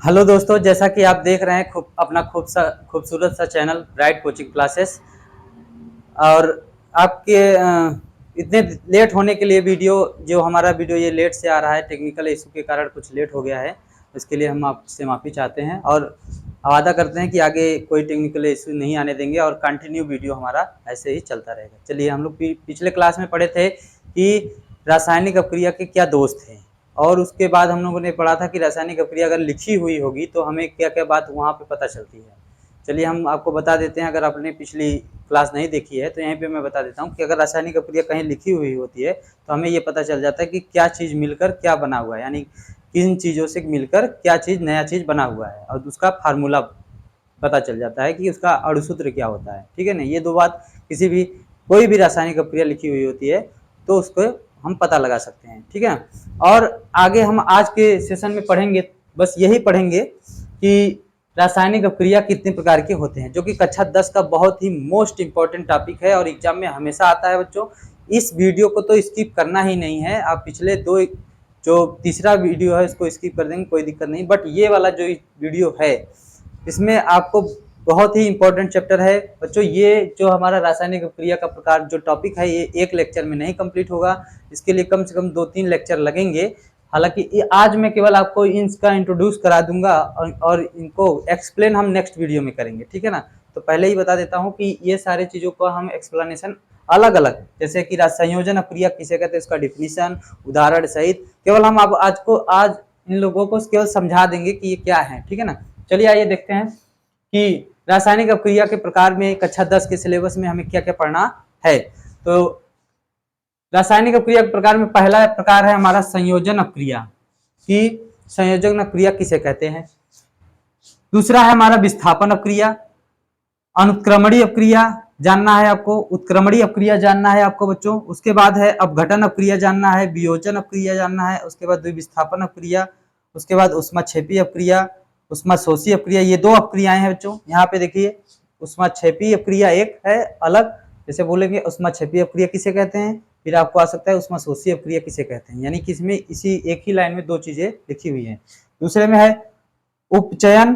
Hello दोस्तों, जैसा कि आप देख रहे हैं अपना खूबसूरत सा चैनल ब्राइट कोचिंग क्लासेस। और आपके इतने लेट होने के लिए जो हमारा वीडियो ये लेट से आ रहा है, टेक्निकल इशू के कारण कुछ लेट हो गया है। इसके लिए हम आपसे माफ़ी चाहते हैं और वादा करते हैं कि आगे कोई टेक्निकल इशू नहीं आने देंगे और कंटिन्यू वीडियो हमारा ऐसे ही चलता रहेगा। चलिए, हम लोग पिछले क्लास में पढ़े थे कि रासायनिक अपक्रिया के क्या दोष थे, और उसके बाद हम लोगों ने पढ़ा था कि रासायनिक अपक्रिया अगर लिखी हुई होगी तो हमें क्या क्या बात वहाँ पे पता चलती है। चलिए, हम आपको बता देते हैं। अगर आपने पिछली क्लास नहीं देखी है तो यहीं पे मैं बता देता हूँ कि अगर रासायनिक अपक्रिया कहीं लिखी हुई होती है तो हमें ये पता चल जाता है कि क्या चीज़ मिलकर क्या बना हुआ है, यानी किन चीज़ों से मिलकर क्या चीज़ नया चीज़ बना हुआ है, और उसका फार्मूला पता चल जाता है कि उसका अणुसूत्र क्या होता है। ठीक है ना, ये दो बात कोई भी रासायनिक अपक्रिया लिखी हुई होती है तो उसको हम पता लगा सकते हैं। ठीक है, और आगे हम आज के सेशन में पढ़ेंगे, बस यही पढ़ेंगे कि रासायनिक अपक्रिया कितने प्रकार के होते हैं, जो कि कक्षा 10 का बहुत ही मोस्ट इंपॉर्टेंट टॉपिक है और एग्जाम में हमेशा आता है बच्चों। इस वीडियो को तो स्किप करना ही नहीं है। आप पिछले दो जो तीसरा वीडियो है इसको स्किप कर देंगे, कोई दिक्कत नहीं, बट ये वाला जो वीडियो है इसमें आपको बहुत ही इंपॉर्टेंट चैप्टर है बच्चों। ये जो हमारा रासायनिक अपक्रिया का प्रकार जो टॉपिक है, ये एक लेक्चर में नहीं कंप्लीट होगा। इसके लिए कम से कम 2-3 लेक्चर लगेंगे। हालांकि आज मैं केवल आपको इनका इंट्रोड्यूस करा दूंगा और इनको एक्सप्लेन हम नेक्स्ट वीडियो में करेंगे। ठीक है ना, तो पहले ही बता देता हूँ कि ये सारे चीज़ों का हम एक्सप्लेनेशन अलग अलग, जैसे कि संयोजन अपक्रिया किसे कहते हैं, इसका डिफिनीशन उदाहरण सहित केवल हम आज इन लोगों को केवल समझा देंगे कि ये क्या है। ठीक है ना, चलिए आइए देखते हैं कि रासायनिक अपक्रिया के प्रकार में कक्षा 10 के सिलेबस में हमें क्या क्या पढ़ना है। तो रासायनिक अपक्रिया के प्रकार में पहला प्रकार है हमारा संयोजन अपक्रिया, कि संयोजन अपक्रिया किसे कहते हैं। दूसरा है हमारा विस्थापन अपक्रिया। अनुत्क्रमणीय अपक्रिया जानना है आपको, उत्क्रमणीय अपक्रिया जानना है आपको बच्चों। उसके बाद है अपघटन अपक्रिया जानना है, वियोजन अपक्रिया जानना है, उसके बाद विस्थापन अपक्रिया, उसके बाद ऊष्माक्षेपी अपक्रिया, ऊष्माशोषी अपक्रिया। ये दो अपक्रियाएं हैं बच्चों। यहाँ पे देखिए, ऊष्माक्षेपी अपक्रिया एक है अलग, जैसे बोलेंगे ऊष्माक्षेपी अपक्रिया किसे कहते हैं, फिर आपको आ सकता है ऊष्माशोषी अपक्रिया किसे कहते हैं, यानी कि इसमें इसी एक ही लाइन में दो चीजें लिखी हुई हैं। दूसरे में है उपचयन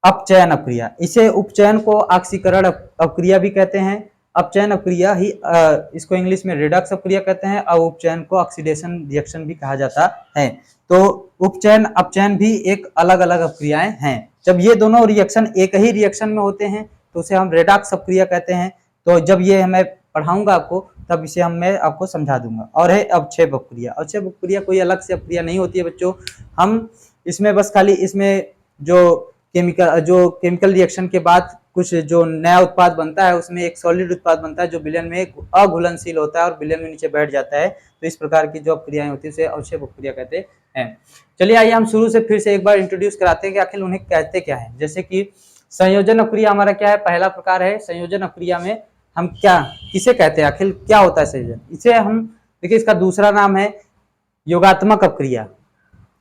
अपचयन अपक्रिया। इसे उपचयन को ऑक्सीकरण अपक्रिया भी कहते हैं। अपचयन अपक्रिया ही इसको इंग्लिश में रिडक्स अपक्रिया कहते हैं, और उपचयन को ऑक्सीडेशन रिएक्शन भी कहा जाता है। तो उपचयन अपचयन भी एक अलग अलग अपक्रियाएं हैं। जब ये दोनों रिएक्शन एक ही रिएक्शन में होते हैं तो उसे हम रेडॉक्स अपक्रिया कहते हैं। तो जब ये मैं पढ़ाऊंगा आपको तब इसे मैं आपको समझा दूंगा। और है अवक्षेप अपक्रिया। अवक्षेप अपक्रिया कोई अलग से अपक्रिया नहीं होती है बच्चों। हम इसमें बस खाली इसमें जो केमिकल रिएक्शन के बाद कुछ जो नया उत्पाद बनता है उसमें एक सॉलिड उत्पाद बनता है जो विलयन में अघुलनशील होता है और विलयन में नीचे बैठ जाता है। तो इस प्रकार की जो अपक्रियाएं होती है उसे अवक्षेप अपक्रिया कहते हैं। चलिए आइए हम शुरू से फिर से एक बार इंट्रोड्यूस कराते हैं कि आखिर उन्हें कहते क्या है। जैसे कि संयोजन अपक्रिया हमारा क्या है, पहला प्रकार है। संयोजन अपक्रिया में हम किसे कहते हैं, आखिर क्या होता है संयोजन। इसे हम देखिए, इसका दूसरा नाम है योगात्मक अपक्रिया।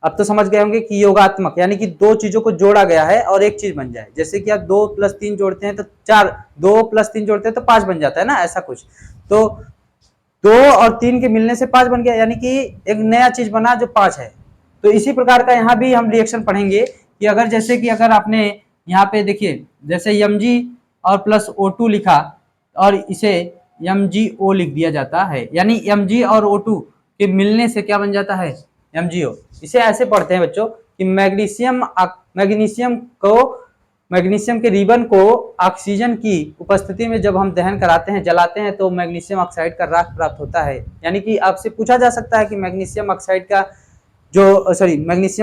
अब तो समझ गए होंगे कि योगात्मक यानी कि दो चीजों को जोड़ा गया है और एक चीज बन जाए। जैसे कि आप 2 + 3 जोड़ते हैं तो 4, 2 + 3 जोड़ते हैं तो 5 बन जाता है ना, ऐसा कुछ। तो 2 और 3 के मिलने से 5 बन गया, यानी कि एक नया चीज बना जो 5 है। तो इसी प्रकार का यहाँ भी हम रिएक्शन पढ़ेंगे कि अगर आपने यहाँ पे देखिए, जैसे Mg और +O2 लिखा और इसे MgO लिख दिया जाता है, यानी Mg और O2 के मिलने से क्या बन जाता है, MgO। इसे ऐसे पढ़ते हैं बच्चों कि मैग्नीशियम के रिबन को ऑक्सीजन की उपस्थिति में जब हम दहन कराते हैं, जलाते हैं, तो मैग्नीशियम ऑक्साइड का राख प्राप्त होता है। यानी कि आपसे पूछा जा सकता है कि मैग्नीशियम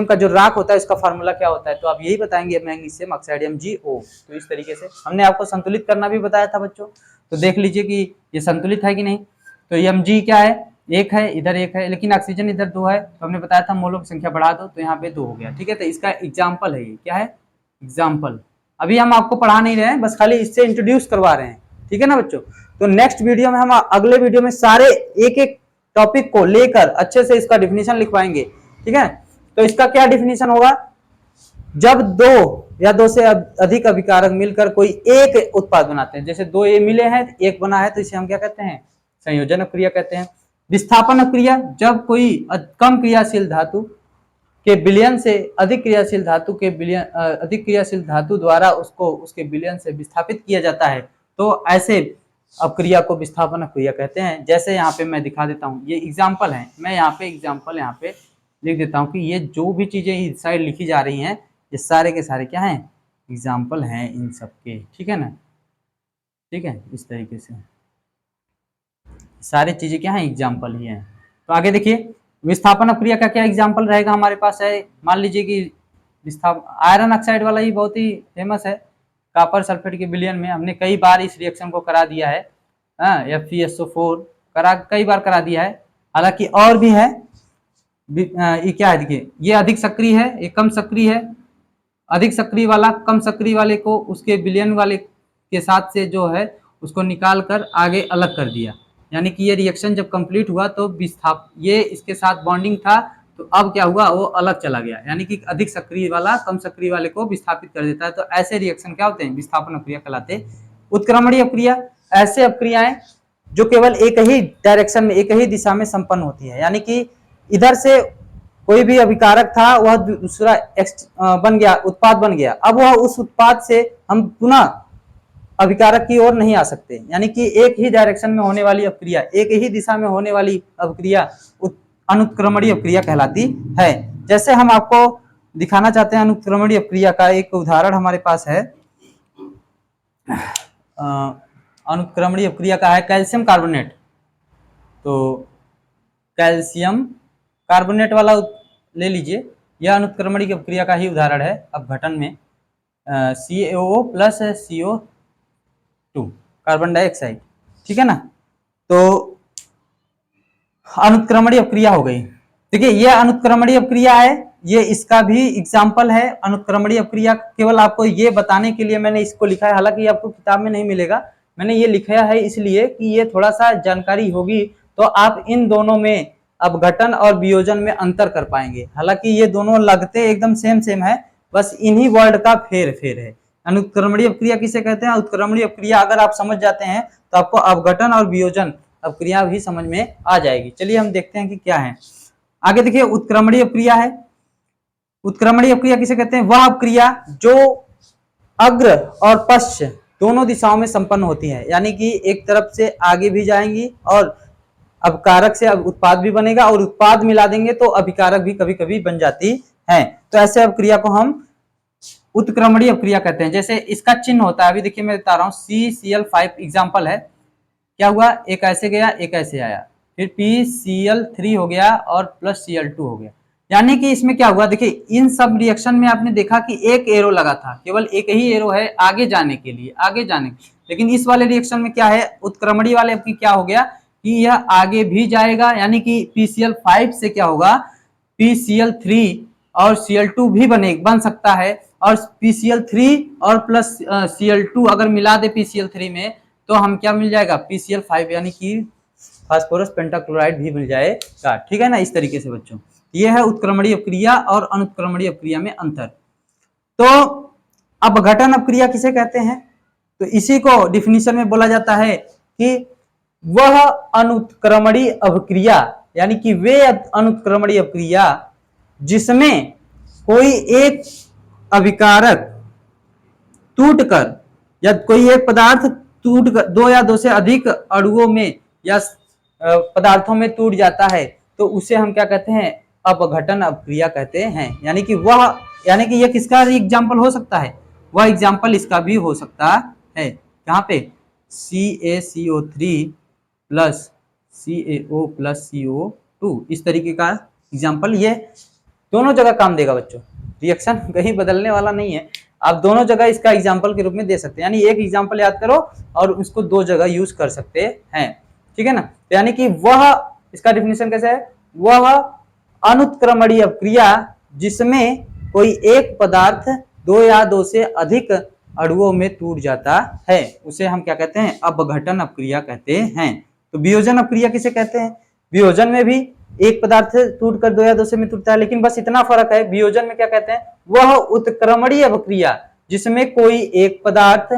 का जो राख होता है उसका फार्मूला क्या होता है, तो आप यही बताएंगे मैग्नीशियम ऑक्साइड MgO। तो इस तरीके से हमने आपको संतुलित करना भी बताया था बच्चों, तो देख लीजिए कि ये संतुलित है कि नहीं। तो Mg क्या है, एक है, इधर एक है, लेकिन ऑक्सीजन इधर 2 है, तो हमने बताया था मोलों की संख्या बढ़ा दो तो यहाँ पे 2 हो गया। ठीक है, तो इसका एग्जाम्पल है, ये क्या है, एग्जाम्पल। अभी हम आपको पढ़ा नहीं रहे हैं, बस खाली इससे इंट्रोड्यूस करवा रहे हैं। ठीक है ना बच्चों, तो नेक्स्ट वीडियो में हम अगले वीडियो में सारे एक एक टॉपिक को लेकर अच्छे से इसका डिफिनीशन लिखवाएंगे। ठीक है, तो इसका क्या डिफिनीशन होगा, जब 2 या 2 से अधिक अभिकारक मिलकर कोई एक उत्पाद बनाते हैं, जैसे 2 ये मिले हैं, एक बना है, तो इसे हम क्या कहते हैं, संयोजन अपक्रिया कहते हैं। विस्थापन अपक्रिया, जब कोई कम क्रियाशील धातु के विलयन से अधिक क्रियाशील धातु के अधिक क्रियाशील धातु द्वारा उसको उसके विलयन से विस्थापित किया जाता है, तो ऐसे अपक्रिया को विस्थापन अपक्रिया कहते हैं। जैसे यहाँ पे मैं दिखा देता हूँ, ये एग्जाम्पल है, मैं यहाँ पे एग्जाम्पल यहाँ पे लिख देता हूँ कि ये जो भी चीजें इस साइड लिखी जा रही हैं ये सारे के सारे क्या हैं, एग्जाम्पल हैं इन सबके, ठीक है ना। ठीक है, इस तरीके से सारी चीजें क्या हैं, एग्जाम्पल ही हैं। तो आगे देखिए विस्थापन अपक्रिया का क्या एग्जाम्पल रहेगा हमारे पास है, मान लीजिए कि आयरन ऑक्साइड वाला ही बहुत ही फेमस है, कॉपर सल्फेट के विलयन में हमने कई बार इस रिएक्शन को करा दिया है, FeSO4 कई बार करा दिया है। हालांकि और भी है, ये क्या है देखिए, ये अधिक सक्रिय है, ये कम सक्रिय है। अधिक सक्रिय वाला कम सक्रिय वाले को उसके विलयन वाले के साथ से जो है उसको निकाल कर आगे अलग कर दिया, यानी कि ये रिएक्शन जब कंप्लीट हुआ तो ये इसके साथ बॉन्डिंग था, तो अब क्या हुआ, वो अलग चला गया, यानी कि अधिक सक्रिय वाला कम सक्रिय वाले को विस्थापित कर देता है। तो ऐसे रिएक्शन क्या होते हैं, विस्थापन अपक्रिया कहलाते हैं। उत्क्रमणीय अपक्रिया ऐसे अपक्रियाएं जो केवल एक ही डायरेक्शन में, एक ही दिशा में संपन्न होती है, यानी कि इधर से कोई भी अभिकारक था वह दूसरा बन गया, उत्पाद बन गया, अब वह उस उत्पाद से हम पुनः अभिकारक की ओर नहीं आ सकते, यानी कि एक ही डायरेक्शन में होने वाली अपक्रिया, एक ही दिशा में होने वाली अपक्रिया अनुत्क्रमणीय अपक्रिया कहलाती है। जैसे हम आपको दिखाना चाहते हैं अनुत्क्रमणीय अपक्रिया का एक उदाहरण हमारे पास है, अनुत्क्रमणीय अपक्रिया का है कैल्शियम कार्बोनेट। तो कैल्शियम कार्बोनेट वाला ले लीजिए, यह अनुत्क्रमणीय अपक्रिया का ही उदाहरण है। अपघटन में CaO plus CO2 carbon dioxide, ठीक है ना। तो अनुत्क्रमणीय अपक्रिया हो गई। देखिए ये अनुत्क्रमणीय अपक्रिया है, ये इसका भी एग्जाम्पल है अनुत्क्रमणीय अपक्रिया। केवल आपको ये बताने के लिए मैंने इसको लिखा है, हालांकि आपको किताब में नहीं मिलेगा, मैंने ये लिखा है इसलिए कि ये थोड़ा सा जानकारी होगी तो आप इन दोनों में अपघटन और वियोजन में अंतर कर पाएंगे। हालांकि ये दोनों लगते एकदम सेम है, बस इन्हीं वर्ड का फेर है। अनुत्क्रमणीय अपक्रिया किसे कहते हैं, उत्क्रमणीय अपक्रिया अगर आप समझ जाते हैं तो आपको अपघटन और वियोजन अपक्रिया भी समझ में आ जाएगी। चलिए हम देखते हैं कि क्या है। आगे देखिए उत्क्रमणीय अपक्रिया है। उत्क्रमणीय अपक्रिया किसे कहते हैं, वह अपक्रिया जो अग्र और पश्च दोनों दिशाओं में संपन्न होती है, यानी कि एक तरफ से आगे भी जाएंगी और अपकारक से उत्पाद भी बनेगा और उत्पाद मिला देंगे तो अभिकारक भी कभी कभी बन जाती है। तो ऐसे अपक्रिया को हम उत्क्रमणीय अपक्रिया कहते हैं। जैसे इसका चिन्ह होता है, अभी देखिए मैं बता रहा हूँ, CCl5 एग्जाम्पल है, क्या हुआ, एक ऐसे गया एक ऐसे आया, फिर PCl3 हो गया और प्लस Cl2 हो गया। यानी कि इसमें क्या हुआ, देखिए इन सब रिएक्शन में आपने देखा कि एक एरो लगा था, केवल एक ही एरो है आगे जाने के लिए, लेकिन इस वाले रिएक्शन में क्या है, उत्क्रमणीय वाले आपकी क्या हो गया कि यह आगे भी जाएगा, यानी कि PCl5 से क्या होगा, PCl3 और Cl2 भी बन सकता है, और PCl3 और प्लस Cl2 अगर मिला दे PCl3 में तो हम क्या मिल जाएगा, PCl5, यानी कि फास्फोरस पेंटाक्लोराइड भी मिल जाएगा, ठीक है ना। इस तरीके से बच्चों ये है उत्क्रमणीय अपक्रिया और अनुत्क्रमणीय अपक्रिया में अंतर। तो अपघटन अपक्रिया किसे कहते हैं, तो इसी को डिफिनीशन में बोला जाता है कि वह अनुत्क्रमणीय अपक्रिया, यानी कि वे अनुत्क्रमणीय अपक्रिया जिसमें कोई एक अभिकारक टूटकर या कोई एक पदार्थ टूटकर दो या दो से अधिक अणुओं में या पदार्थों में टूट जाता है, तो उसे हम क्या कहते हैं, अपघटन अपक्रिया कहते हैं। यानी कि यह किसका एग्जाम्पल हो सकता है, वह एग्जाम्पल इसका भी हो सकता है। कहाँ पे, CaCO3 plus CaO plus CO2, इस तरीके का एग्जाम्पल ये दोनों जगह काम देगा बच्चों, रिएक्शन कहीं बदलने वाला नहीं है, आप दोनों जगह इसका एग्जाम्पल के रूप में दे सकते हैं, यानी एक एग्जाम्पल याद करो और उसको दो जगह यूज कर सकते हैं, ठीक है ना। यानी कि वह, इसका डिफिनेशन कैसे है, वह अनुत्क्रमणीय अपक्रिया जिसमें कोई एक पदार्थ दो या दो से अधिक अणुओं में टूट जाता है, उसे हम क्या कहते हैं, अपघटन अपक्रिया कहते हैं। तो वियोजन अपक्रिया किसे कहते हैं, वियोजन में भी एक पदार्थ टूटकर दो या दो से में टूटता है, लेकिन बस इतना फर्क है, वियोजन में क्या कहते हैं, वह उत्क्रमणीय अपक्रिया जिसमें कोई एक पदार्थ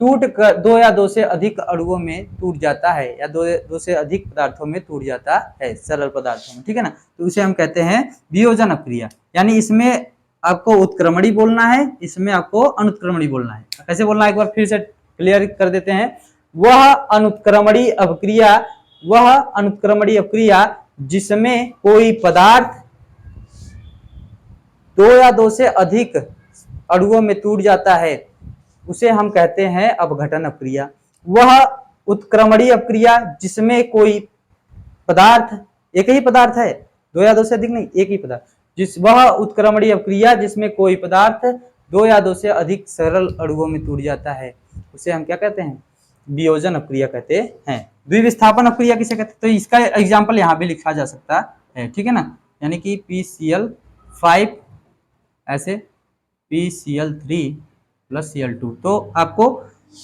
टूट कर दो या दो से अधिक अणुओं में टूट जाता है, या दो से अधिक पदार्थों में टूट जाता है, सरल पदार्थों में, ठीक है ना। तो उसे हम कहते हैं वियोजन अपक्रिया। यानी इसमें आपको उत्क्रमणी बोलना है, इसमें आपको अनुत्क्रमणी बोलना है। कैसे बोलना है एक बार फिर से क्लियर कर देते हैं। वह अनुत्क्रमणी अपक्रिया जिसमें कोई पदार्थ दो या दो से अधिक अणुओं में टूट जाता है उसे हम कहते हैं अपघटन अपक्रिया। वह उत्क्रमणी अपक्रिया जिसमें कोई पदार्थ, एक ही पदार्थ है, दो या दो से अधिक नहीं, एक ही पदार्थ, वह उत्क्रमणी अपक्रिया जिसमें कोई पदार्थ दो या दो से अधिक सरल अणुओं में टूट जाता है उसे हम क्या कहते हैं, वियोजन अपक्रिया कहते हैं। द्विविस्थापन अपक्रिया किसे कहते हैं, तो इसका एग्जाम्पल यहाँ भी लिखा जा सकता है, ठीक है ना। यानी कि PCl5 ऐसे PCl3 + Cl2। तो आपको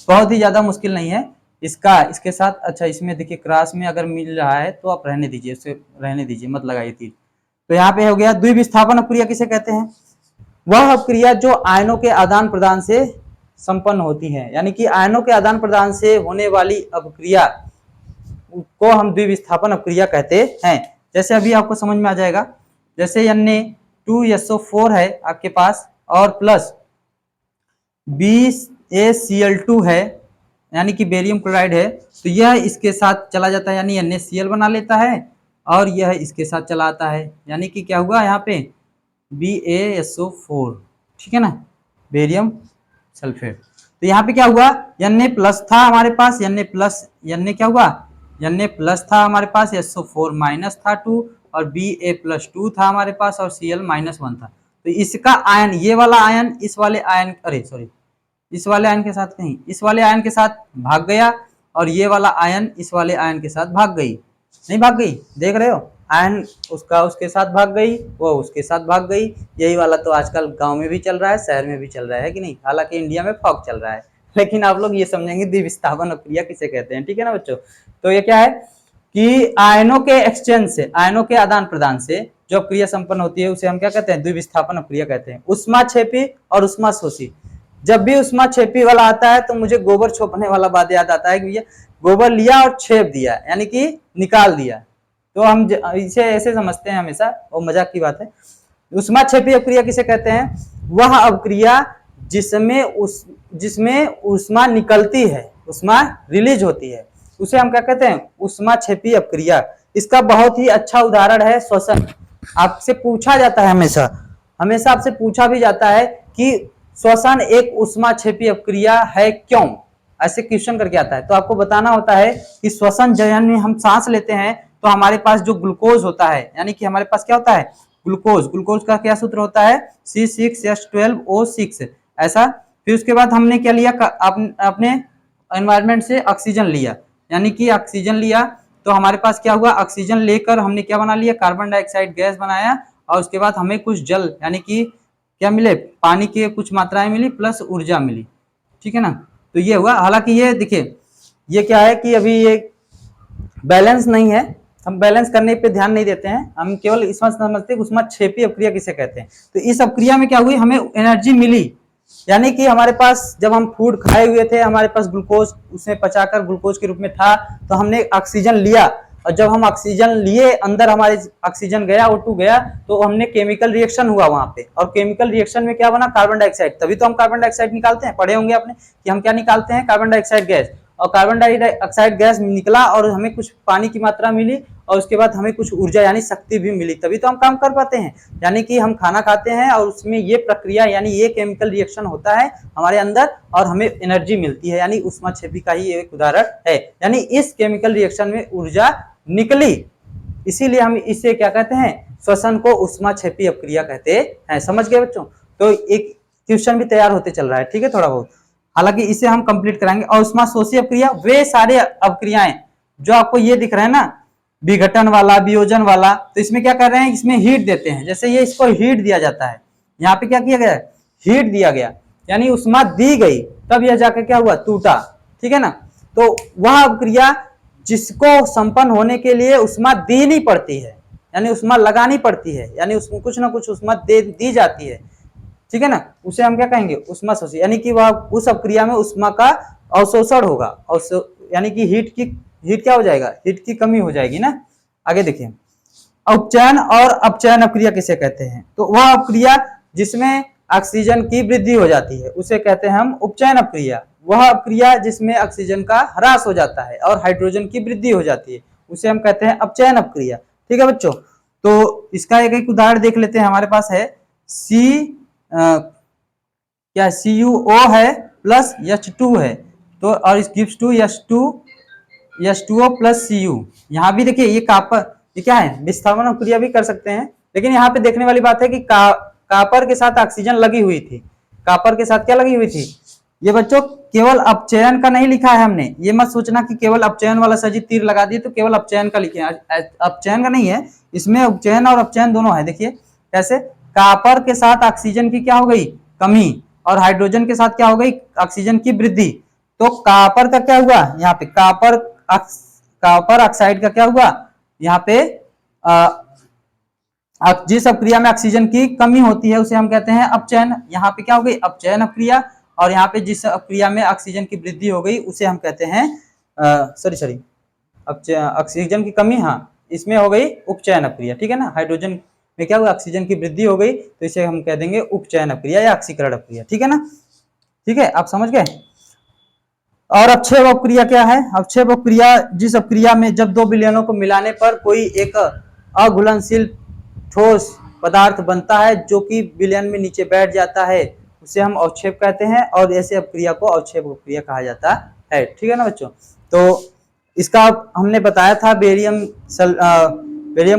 बहुत ही ज्यादा मुश्किल नहीं है इसके साथ। अच्छा, इसमें देखिए क्रॉस में अगर मिल रहा है तो आप रहने दीजिए, उसे रहने दीजिए, मत लगाइए तीर। तो यहाँ पे हो गया द्विविस्थापन अपक्रिया किसे कहते हैं, वह अपक्रिया जो आयनों के आदान प्रदान से संपन्न होती है। यानी कि आयनों के आदान प्रदान से होने वाली अपक्रिया को हम द्विविस्थापन अपक्रिया कहते हैं। जैसे अभी आपको समझ में आ जाएगा, जैसे Na2SO4 है आपके पास और प्लस BaCl2 है, यानी कि बेरियम क्लोराइड है, तो यह इसके साथ चला जाता है, यानी NaCl बना लेता है और यह इसके साथ चला आता है, यानी कि क्या हुआ यहाँ पे BaSO4, ठीक है ना, बेरियम सल्फेट। तो यहाँ पे क्या हुआ, Na+ था हमारे पास, Na क्या हुआ, Na+ था हमारे पास, SO4- था 2 और Ba+2 था हमारे पास और Cl-1 था। तो इसका आयन, ये वाला आयन इस वाले आयन, इस वाले आयन के साथ नहीं, इस वाले आयन के साथ भाग गया और ये वाला आयन इस वाले आयन के साथ भाग गई, नहीं भाग गई, देख रहे हो, आयन उसके साथ भाग गई, वो उसके साथ भाग गई। यही वाला तो आजकल गांव में भी चल रहा है, शहर में भी चल रहा है कि नहीं, हालांकि इंडिया में फॉग चल रहा है, लेकिन आप लोग ये समझेंगे द्विविस्थापन अपक्रिया किसे कहते हैं, ठीक है ना बच्चों। तो ये क्या है कि आयनों के एक्सचेंज से, आयनों के आदान प्रदान से जो अपक्रिया संपन्न होती है उसे हम क्या कहते हैं, द्विविस्थापन अपक्रिया कहते हैं। उष्माक्षेपी और उष्माशोषी। जब भी उष्माक्षेपी वाला आता है तो मुझे गोबर छोपने वाला बात याद आता है कि भैया गोबर लिया और छेप दिया, यानी कि निकाल दिया। तो हम इसे ऐसे समझते हैं हमेशा, वो मजाक की बात है। उष्माक्षेपी अपक्रिया किसे कहते हैं, वह अपक्रिया जिसमें ऊष्मा निकलती है, ऊष्मा रिलीज होती है, उसे हम क्या कहते हैं, उष्माक्षेपी अपक्रिया। इसका बहुत ही अच्छा उदाहरण है श्वसन। आपसे पूछा जाता है, हमेशा आपसे पूछा भी जाता है कि श्वसन एक उष्माक्षेपी अपक्रिया है क्यों, ऐसे क्वेश्चन करके आता है। तो आपको बताना होता है कि श्वसन यानी हम सांस लेते हैं तो हमारे पास जो ग्लूकोज होता है, यानी कि हमारे पास क्या होता है, ग्लूकोज का क्या सूत्र होता है, C6H12O6 ऐसा। फिर उसके बाद हमने क्या लिया, अपने एनवायरनमेंट से ऑक्सीजन लिया, यानी कि ऑक्सीजन लिया तो हमारे पास क्या हुआ, ऑक्सीजन लेकर हमने क्या बना लिया, कार्बन डाइऑक्साइड गैस बनाया और उसके बाद हमें कुछ जल यानी कि क्या मिले, पानी की कुछ मात्राएं मिली प्लस ऊर्जा मिली, ठीक है ना। तो ये हुआ। हालांकि ये देखिए ये क्या है कि अभी ये बैलेंस नहीं है, हम बैलेंस करने पे ध्यान नहीं देते हैं, हम केवल इसमें समझते हैं उष्माक्षेपी अपक्रिया किसे कहते हैं। तो इस अपक्रिया में क्या हुई, हमें एनर्जी मिली, यानी कि हमारे पास जब हम फूड खाए हुए थे हमारे पास ग्लूकोज उसमें पचाकर ग्लूकोज के रूप में था, तो हमने ऑक्सीजन लिया और जब हम ऑक्सीजन लिए अंदर हमारे ऑक्सीजन गया, O2 गया, तो हमने केमिकल रिएक्शन हुआ वहां पे, और केमिकल रिएक्शन में क्या बना, कार्बन डाइऑक्साइड। तभी तो हम कार्बन डाइऑक्साइड निकालते हैं, पढ़े होंगे आपने कि हम क्या निकालते हैं, कार्बन डाइऑक्साइड गैस। और कार्बन डाइऑक्साइड गैस निकला और हमें कुछ पानी की मात्रा मिली और उसके बाद हमें कुछ ऊर्जा यानी शक्ति भी मिली, तभी तो हम काम कर पाते हैं। यानी कि हम खाना खाते हैं और उसमें ये प्रक्रिया यानी ये केमिकल रिएक्शन होता है हमारे अंदर और हमें एनर्जी मिलती है, यानी उष्माक्षेपी का ही एक उदाहरण है। यानी इस केमिकल रिएक्शन में ऊर्जा निकली, इसीलिए हम इसे क्या कहते हैं, श्वसन को उष्माक्षेपी अपक्रिया कहते हैं। समझ गए बच्चों। तो एक क्वेश्चन भी तैयार होते चल रहा है, ठीक है, थोड़ा बहुत, हालांकि इसे हम कंप्लीट कराएंगे। और उष्माशोषी अपक्रिया वे सारे अपक्रियाएं जो आपको ये दिख रहे हैं ना, विघटन वाला, वियोजन वाला, तो इसमें क्या कर रहे हैं, इसमें हीट देते हैं। जैसे ये इसको हीट दिया जाता है, यहाँ पे क्या किया गया, हीट दिया गया, यानी उष्मा दी गई, तब यह जाकर क्या हुआ, टूटा, ठीक है ना। तो वह अपक्रिया जिसको संपन्न होने के लिए उष्मा देनी पड़ती है, यानी उष्मा लगानी पड़ती है, यानी उसमें कुछ ना कुछ उष्मा दी जाती है, ठीक है ना, उसे हम क्या कहेंगे, उष्माशोषी। यानी कि वह उस अपक्रिया में उष्मा का अवशोषण होगा, यानी कि हीट क्या हो जाएगा, हीट की कमी हो जाएगी ना। आगे देखिए, उपचयन और अपचयन अपक्रिया किसे कहते हैं, तो वह अपक्रिया जिसमें ऑक्सीजन की वृद्धि हो जाती है उसे कहते हैं हम उपचयन अपक्रिया। वह अपक्रिया जिसमें ऑक्सीजन का ह्रास हो जाता है और हाइड्रोजन की वृद्धि हो जाती है उसे हम कहते हैं अपचयन अपक्रिया। ठीक है बच्चों, तो इसका एक उदाहरण देख लेते हैं। हमारे पास है क्या CuO है प्लस H2 है, तो और इस gives to H2O plus Cu। यहाँ भी देखिए ये ये क्या है, विस्थापन अपक्रिया भी कर सकते हैं, लेकिन यहाँ पे देखने वाली बात है कि कॉपर के साथ ऑक्सीजन लगी हुई थी। कॉपर के साथ क्या लगी हुई थी, ये बच्चों केवल अपचयन का नहीं लिखा है हमने, ये मत सोचना कि केवल अपचयन वाला सजी तीर लगा दिए तो केवल अपचयन का लिखे, अपचयन का नहीं है, इसमें उपचयन और अपचयन दोनों है। देखिए कैसे, कॉपर के साथ ऑक्सीजन की क्या हो गई, कमी, और हाइड्रोजन के साथ क्या हो गई, ऑक्सीजन की वृद्धि। तो कॉपर का क्या हुआ, यहाँ पे कॉपर ऑक्साइड का क्या हुआ, यहाँ पे जिस अपक्रिया में ऑक्सीजन की कमी होती है उसे हम कहते हैं अपचयन। यहाँ पे क्या हो गई, अपचयन अपक्रिया, और यहाँ पे जिस अपक्रिया में ऑक्सीजन की वृद्धि हो गई उसे हम कहते हैं ऑक्सीजन की कमी, हाँ, इसमें हो गई उपचयन अपक्रिया। ठीक है ना, हाइड्रोजन में क्या हुआ, ऑक्सीजन की वृद्धि हो गई तो इसे हम कह देंगे उपचयन अपक्रिया या ऑक्सीकरण अपक्रिया। ठीक है ना, ठीक है, आप समझ गए। और अवक्षेप अपक्रिया क्या है, अवक्षेप अपक्रिया जिस अपक्रिया में जब दो विलयनों को मिलाने पर कोई एक अघुलनशील ठोस पदार्थ बनता है जो कि विलयन में नीचे बैठ जाता है उसे हम अवक्षेप कहते हैं, और ऐसे अपक्रिया को अवक्षेप अपक्रिया कहा जाता है। ठीक है ना बच्चों, तो इसका हमने बताया था, बेरियम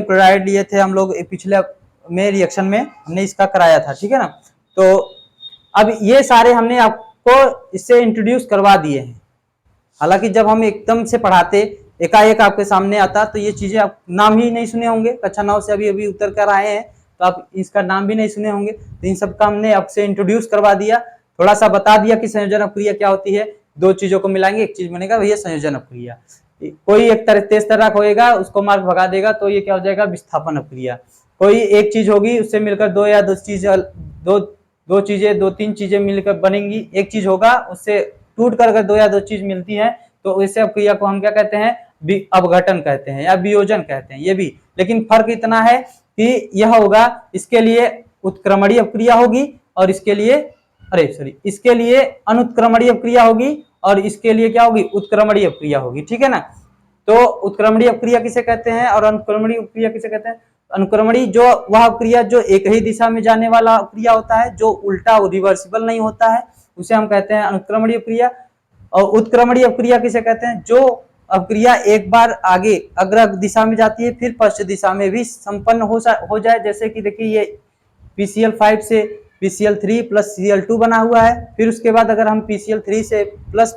क्लोराइड लिए थे हम लोग पिछले में रिएक्शन में हमने इसका कराया था। ठीक है ना, तो अब ये सारे हमने आपको इससे इंट्रोड्यूस करवा दिए हैं। हालांकि जब हम एकदम से पढ़ाते, एकाएक आपके सामने आता तो ये चीजें आप नाम ही नहीं सुने होंगे, कक्षा 9 से अभी अभी उतर कर आए हैं तो आप इसका नाम भी नहीं सुने होंगे, तो इन सब का हमने आपसे इंट्रोड्यूस करवा दिया, थोड़ा सा बता दिया कि संयोजन अपक्रिया क्या होती है। दो चीजों को मिलाएंगे एक चीज बनेगा, भैया संयोजन अपक्रिया। कोई एक तेज तर्राक होएगा उसको मार्क भगा देगा तो ये क्या हो जाएगा, विस्थापन अपक्रिया। कोई एक चीज होगी उससे मिलकर दो या दो तीन चीजें मिलकर बनेंगी, एक चीज होगा उससे टूट कर दो या दो चीज मिलती है तो इस अपक्रिया को हम क्या कहते हैं, अपघटन कहते हैं या वियोजन कहते हैं। ये भी, लेकिन फर्क इतना है कि यह होगा, इसके लिए उत्क्रमणीय अपक्रिया होगी और इसके लिए अनुत्क्रमणीय अपक्रिया होगी और इसके लिए क्या होगी, उत्क्रमणीय अपक्रिया होगी। ठीक है ना, तो उत्क्रमणीय अपक्रिया किसे कहते हैं और अनुक्रमणीय अपक्रिया किसे कहते हैं। अनुक्रमणीय जो वह अपक्रिया जो एक ही दिशा में जाने वाला अपक्रिया होता है, जो उल्टा रिवर्सिबल नहीं होता है, उसे हम कहते हैं अनुक्रमणीय अपक्रिया। और उत्क्रमणीय अपक्रिया किसे कहते हैं, जो अपक्रिया एक बार आगे अग्र दिशा में जाती है फिर पश्च दिशा में भी संपन्न हो जाए। जैसे कि देखिए ये PCl5 से PCl3 प्लस Cl2 बना हुआ है, फिर उसके बाद अगर हम PCl3 से प्लस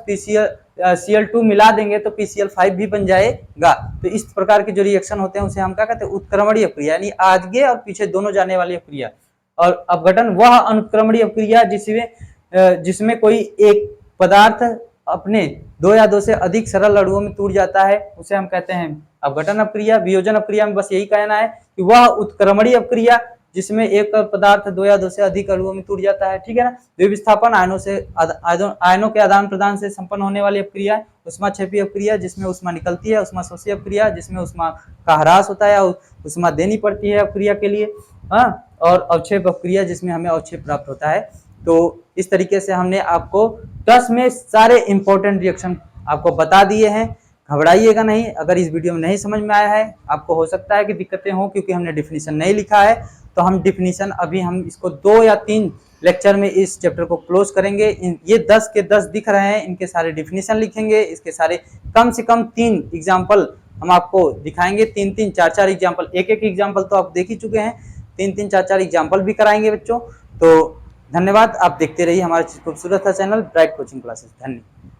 Cl2 मिला देंगे तो PCl5 भी बन जाएगा। तो इस प्रकार के जो रिएक्शन होते हैं उसे हम क्या कहते हैं, उत्क्रमणीय अपक्रिया, यानी आगे और पीछे दोनों जाने वाली अपक्रिया। और अपघटन वह अनुक्रमणीय अपक्रिया जिसमें कोई एक पदार्थ अपने दो या दो से अधिक सरल अणुओं में टूट जाता है उसे हम कहते हैं अपघटन अपक्रिया। वियोजन अपक्रिया में बस यही कहना है कि वह उत्क्रमणीय अपक्रिया जिसमें एक पदार्थ दो या दो से अधिक अणुओं में टूट जाता है। ठीक है ना, विस्थापन आयनों के आदान प्रदान से संपन्न होने वाली अपक्रिया, ऊष्माक्षेपी अपक्रिया जिसमें ऊष्मा निकलती है, ऊष्माशोषी अपक्रिया जिसमें ऊष्मा का ह्रास होता है और ऊष्मा देनी पड़ती है अपक्रिया के लिए, और अवक्षेप अपक्रिया जिसमें हमें अवक्षेप प्राप्त होता है। तो इस तरीके से हमने आपको 10 में सारे इंपॉर्टेंट रिएक्शन आपको बता दिए हैं। घबराइएगा नहीं, अगर इस वीडियो में नहीं समझ में आया है, आपको हो सकता है कि दिक्कतें हो क्योंकि हमने डिफिनीशन नहीं लिखा है, तो हम डिफिनीशन अभी हम इसको 2 या 3 लेक्चर में इस चैप्टर को क्लोज करेंगे। ये 10 के 10 दिख रहे हैं, इनके सारे डिफिनीशन लिखेंगे, इसके सारे कम से कम 3 एग्जाम्पल हम आपको दिखाएंगे, 3-3, 4-4 एग्जाम्पल, एक एग्जाम्पल तो आप देख ही चुके हैं, 3-3, 4-4 एग्जाम्पल भी कराएंगे बच्चों। तो धन्यवाद, आप देखते रहिए हमारा खूबसूरत सा चैनल ब्राइट कोचिंग क्लासेस। धन्यवाद।